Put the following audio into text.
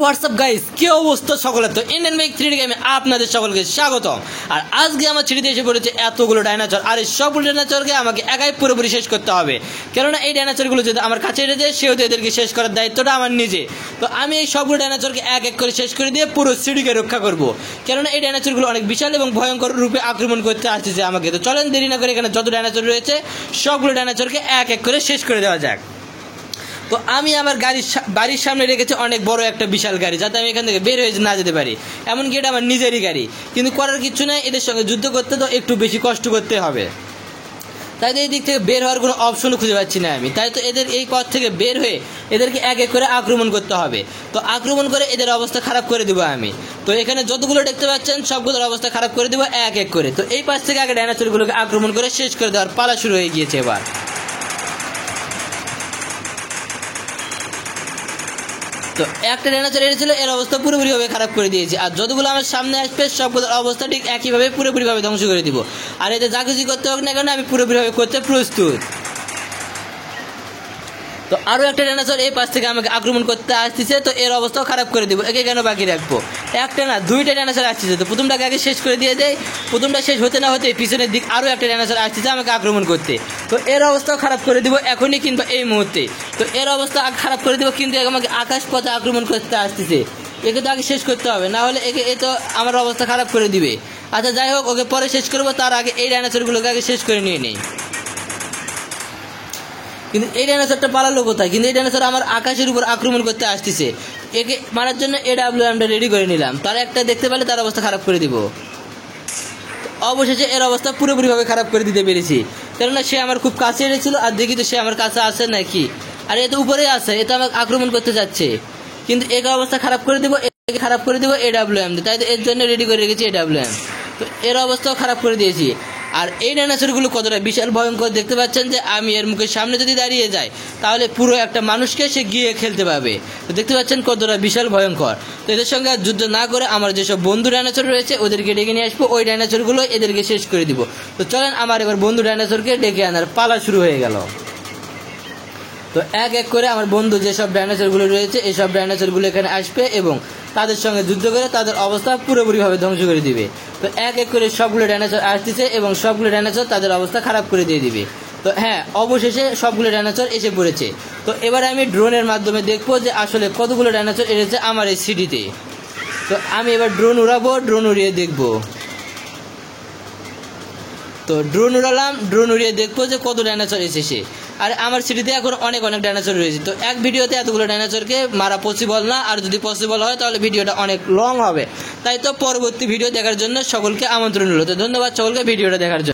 WhatsApp guys, কি অবস্থা সকলের? তো ইন্ডিয়ান বাইক 3D গেমে আপনাদের সকলকে স্বাগতম। আর আজকে আমার ছিড়িতে এসে পড়েছে এতগুলো ডাইনোসর। আর এই সবগুলো ডাইনোসরকে আমাকে একাই পুরোপুরি শেষ করতে হবে, কেননা এই ডাইনোসরগুলো যদি আমার কাছে এসে যায় সেহেতু এদেরকে শেষ করার দায়িত্বটা আমার নিজে। তো আমি এই সবগুলো ডাইনোসরকে এক এক করে শেষ করে দিয়ে পুরো সিটিকে রক্ষা করব, কেননা এই ডাইনোসরগুলো অনেক বিশাল এবং ভয়ঙ্কর রূপে আক্রমণ করতে আসছে আমাকে। তো চলেন দেরি না করে এখানে যত ডাইনোসর রয়েছে সবগুলো ডাইনোসরকে এক এক করে শেষ করে দেওয়া যাক। তো আমি আমার বাড়ির সামনে রেখেছি অনেক বড় একটা বিশাল গাড়ি, যাতে আমি এখান থেকে বের হয়ে না যেতে পারি। এমনকি এটা আমার নিজেরই গাড়ি, কিন্তু করার কিছু নাই, এদের সঙ্গে যুদ্ধ করতে তো একটু বেশি কষ্ট করতে হবে। তাই তো এই দিক থেকে বের হওয়ার কোনো অপশনও খুঁজে পাচ্ছি না আমি। তাই তো এদের এই পথ থেকে বের হয়ে এদেরকে এক এক করে আক্রমণ করতে হবে। তো আক্রমণ করে এদের অবস্থা খারাপ করে দেবো আমি। তো এখানে যতগুলো দেখতে পাচ্ছেন সবগুলোর অবস্থা খারাপ করে দেবো এক এক করে। তো এই পাশ থেকে আগে ডাইনোসরগুলোকে আক্রমণ করে শেষ করে দেওয়ার পালা শুরু হয়ে গিয়েছে এবার। তো একটা ডাইনোসর এসেছিল, এর অবস্থা পুরোপুরিভাবে খারাপ করে দিয়েছে। আর যতগুলো আমার সামনে আসবে সবগুলোর অবস্থা ঠিক একইভাবে পুরোপুরিভাবে ধ্বংস করে দিব। আর এতে যা কিছু করতে হোক না কেন আমি পুরোপুরিভাবে করতে প্রস্তুত। তো আরও একটা ডাইনোসর এই পাশ থেকে আমাকে আক্রমণ করতে আসতেছে, তো এর অবস্থাও খারাপ করে দিব। একে কেন বাকি রাখবো? একটা না দুইটা ডাইনোসর আসতেছে, তো প্রথমটাকে আগে শেষ করে দিয়ে দেয়। প্রথমটা শেষ হতে না হতে পিছনের দিক আরও একটা ডাইনোসর আসতেছে আমাকে আক্রমণ করতে, তো এর অবস্থাও খারাপ করে দিব এখনই কিংবা এই মুহূর্তে। তো এর অবস্থা খারাপ করে দিব, কিন্তু আমাকে আকাশ পথে আক্রমণ করতে আসতেছে। একে তো আগে শেষ করতে হবে, না হলে এ তো আমার অবস্থা খারাপ করে দিবে। আচ্ছা যাই হোক, ওকে পরে শেষ করবো, তার আগে এই ডাইনোসরগুলোকে আগে শেষ করে নিয়ে নেই। কিন্তু এই ডাইনোসরটা পালালো কোথায়? কিন্তু এই ডাইনোসর আমার আকাশের উপর আক্রমণ করতে আসতেছে। একে মারার জন্য AWMটা রেডি করে নিলাম, তার একটা দেখতে পেলে তার অবস্থা খারাপ করে দিব। অবশেষে এর অবস্থা পুরোপুরিভাবে খারাপ করে দিতে পেরেছি, কেননা সে আমার খুব কাছে এসেছিল। আর দেখি তো সে আমার কাছে আসে নাকি, আর এ তো উপরেই আছে, এ তো আমাকে আক্রমণ করতে যাচ্ছে। কিন্তু এর অবস্থা খারাপ করে দিব, একে খারাপ করে দিব AWM দিয়ে। তাই তো এর জন্য রেডি করে রেখেছি AWM। তো এর অবস্থাও খারাপ করে দিয়েছি। আর এই ডাইনোসরগুলো কতটা বিশাল ভয়ঙ্কর দেখতে পাচ্ছেন, যে আমি এর মুখের সামনে যদি দাঁড়িয়ে যাই তাহলে পুরো একটা মানুষকে সে গিয়ে খেলতে পারবে। তো দেখতে পাচ্ছেন কতটা বিশাল ভয়ঙ্কর। তো এদের সঙ্গে আর যুদ্ধ না করে আমার যেসব বন্ধু ডাইনোসর রয়েছে ওদেরকে ডেকে নিয়ে আসবো, ওই ডাইনোসরগুলো এদেরকে শেষ করে দিব। তো চলেন আমার এবার বন্ধু ডাইনোসরকে ডেকে আনার পালা শুরু হয়ে গেল। তো এক এক করে আমার বন্ধু যেসব ডাইনোসরগুলো রয়েছে এইসব ডাইনোসরগুলো এখানে আসবে এবং তাদের সঙ্গে যুদ্ধ করে তাদের অবস্থা পুরোপুরিভাবে ধ্বংস করে দিবে। তো এক এক করে সবগুলো ডাইনোসর আসতেছে এবং সবগুলো ডাইনোসর তাদের অবস্থা খারাপ করে দিয়ে দিবে। তো হ্যাঁ, অবশেষে সবগুলো ডাইনোসর এসে পড়েছে। তো এবার আমি ড্রোনের মাধ্যমে দেখবো যে আসলে কতগুলো ডাইনোসর এসেছে আমার এই সিটিতে। তো আমি এবার ড্রোন উড়াবো, ড্রোন উড়িয়ে দেখবো। তো ড্রোন উড়ালাম, ড্রোন উড়িয়ে দেখবো যে কত ডাইনোসর এসেছে। আর আমার সিটিতে এখন অনেক ডাইনোসর রয়েছে। তো এক ভিডিওতে এতগুলো ডাইনোসরকে মারা পসিবল না, আর যদি পসিবল হয় তাহলে ভিডিওটা অনেক লং হবে। তাই তো পরবর্তী ভিডিও দেখার জন্য সকলকে আমন্ত্রণ রইল। তো ধন্যবাদ সকলকে ভিডিওটা দেখার জন্য।